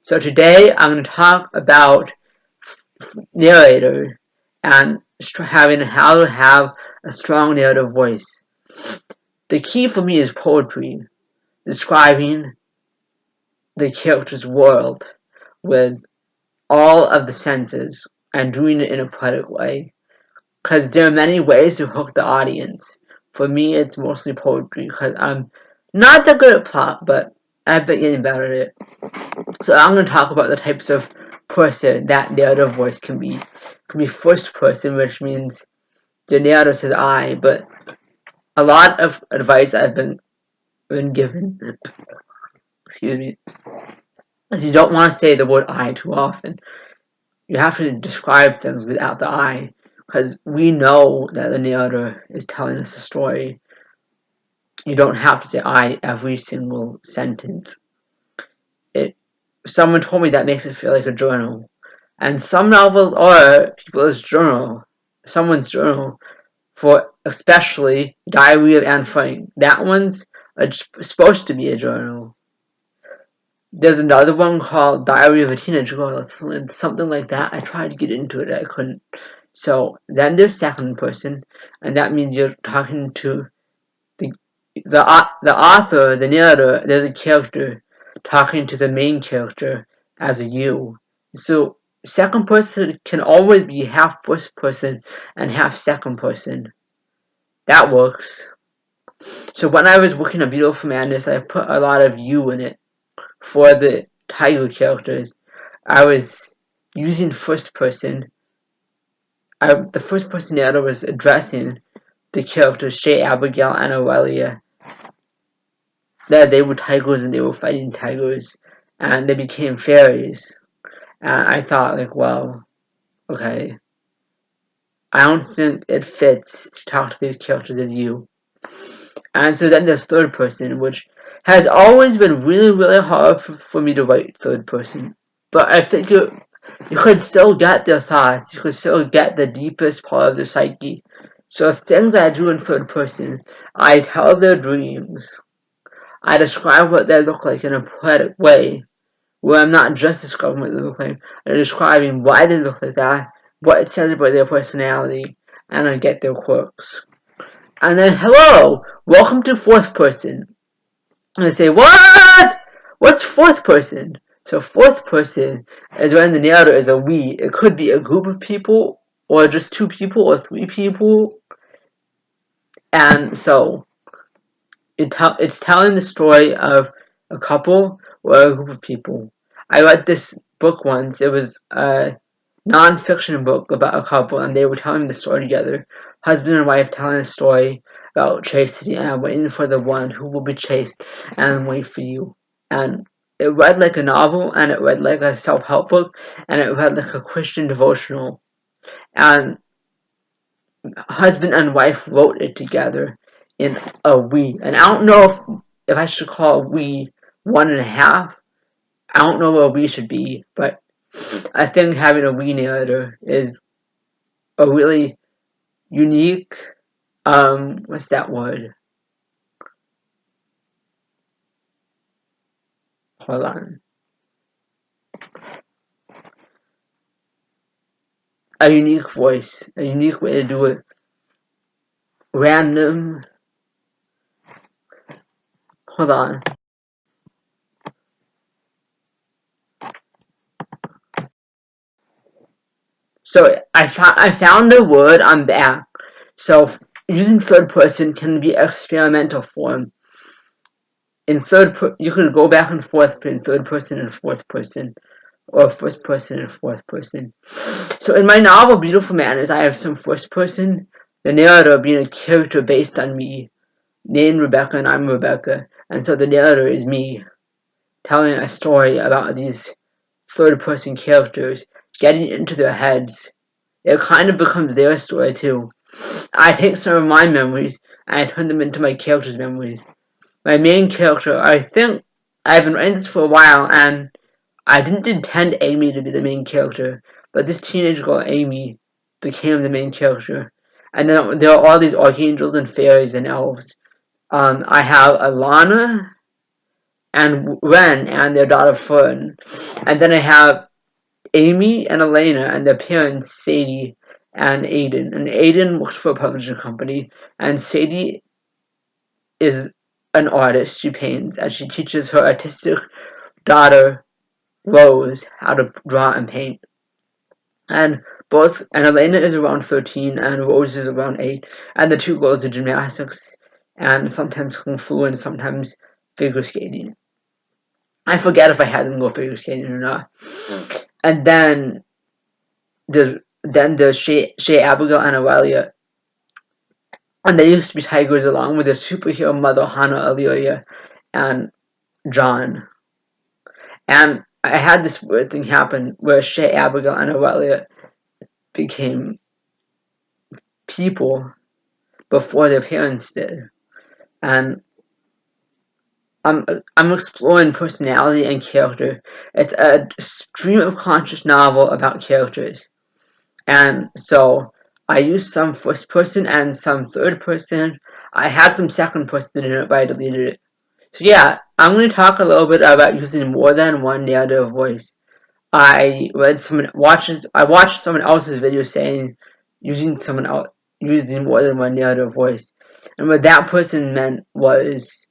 So today I'm going to talk about narrator and having how to have a strong narrative voice. The key for me is poetry, describing the character's world with all of the senses and doing it in a poetic way. Because there are many ways to hook the audience. For me, it's mostly poetry because I'm not that good at plot, but I've been getting better at it. So I'm going to talk about the types of person that narrative voice can be. It can be first person, which means the narrator says I, but a lot of advice I've been given, excuse me, is you don't want to say the word I too often. You have to describe things without the I, because we know that the narrator is telling us a story. You don't have to say I every single sentence. Someone told me that makes it feel like a journal. And some novels are people's journal, someone's journal, for especially Diary of Anne Frank. That one's supposed to be a journal. There's another one called Diary of a Teenage Girl, something like that. I tried to get into it, I couldn't. So then there's second person, and that means you're talking to the author, the narrator. There's a character talking to the main character as a you. So second person can always be half first person and half second person. That works. So when I was working on Beautiful Madness, I put a lot of you in it for the tiger characters. I was using first person. The first person narrator was addressing the characters Shay, Abigail, and Aurelia. That they were tigers and they were fighting tigers, and they became fairies. And I thought, like, well, okay, I don't think it fits to talk to these characters as you. And so then there's third person, which has always been really, really hard for me to write third person. But I think you could still get their thoughts, you could still get the deepest part of the psyche. So things I do in third person, I tell their dreams, I describe what they look like in a poetic way, where I'm not just describing what they look like, I'm describing why they look like that, what it says about their personality, and I get their quirks. And then, hello, welcome to fourth person. And they say, what? What's fourth person? So fourth person is when the narrator is a we. It could be a group of people, or just two people, or three people. And so it's telling the story of a couple or a group of people. I read this book once. It was a non-fiction book about a couple, and they were telling the story together. Husband and wife telling a story about chasing and waiting for the one who will be chased and wait for you. And it read like a novel, and it read like a self-help book, and it read like a Christian devotional. And husband and wife wrote it together in a we. And I don't know if I should call we 1.5. I don't know where we should be, but I think having a we narrator is a really unique, what's that word? Hold on. A unique voice, a unique way to do it. Random. Hold on. So I found the word. I'm back. So using third person can be experimental form. In you could go back and forth between third person and fourth person, or first person and fourth person. So in my novel Beautiful Madness, I have some first person, the narrator being a character based on me, named Rebecca, and I'm Rebecca, and so the narrator is me, telling a story about these third person characters, getting into their heads. It kind of becomes their story too. I take some of my memories and I turn them into my character's memories. My main character, I think I've been writing this for a while, and I didn't intend Amy to be the main character, but this teenage girl, Amy, became the main character. And then there are all these archangels and fairies and elves. I have Alana and Ren and their daughter Fern. And then I have Amy and Elena and their parents Sadie and Aiden. And Aiden works for a publishing company, and Sadie is an artist. She paints, and she teaches her artistic daughter Rose how to draw and paint. And Elena is around 13 and Rose is around 8, and the two girls do gymnastics and sometimes kung fu and sometimes figure skating. I forget if I had them go figure skating or not. And then there's Shay, Abigail, and Aurelia, and they used to be tigers along with their superhero mother Hannah, Amelia, and John. And I had this weird thing happen where Shay, Abigail, and Aurelia became people before their parents did. And I'm exploring personality and character. It's a stream of conscious novel about characters. And so I used some first person and some third person. I had some second person in it, but I deleted it. So yeah, I'm going to talk a little bit about using more than one narrative voice. I watched someone else's video saying using more than one narrative voice, and what that person meant was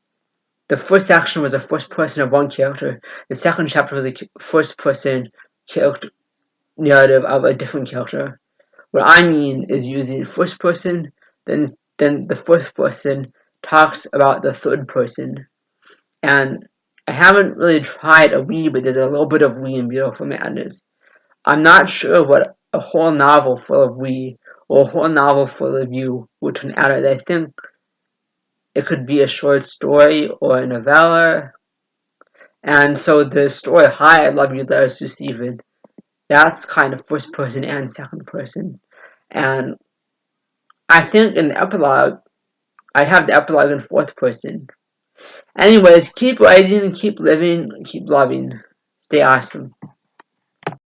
the first section was a first person of one character, the second chapter was a first person character narrative of a different character. What I mean is using first person, then the first person talks about the third person, and I haven't really tried a we, but there's a little bit of we in Beautiful Madness. I'm not sure what a whole novel full of we or a whole novel full of you would turn out as. I think it could be a short story or a novella. And so the story, Hi, I Love You, Letters to Stephen, that's kind of first person and second person. And I think in the epilogue, I'd have the epilogue in fourth person. Anyways, keep writing, keep living, keep loving. Stay awesome.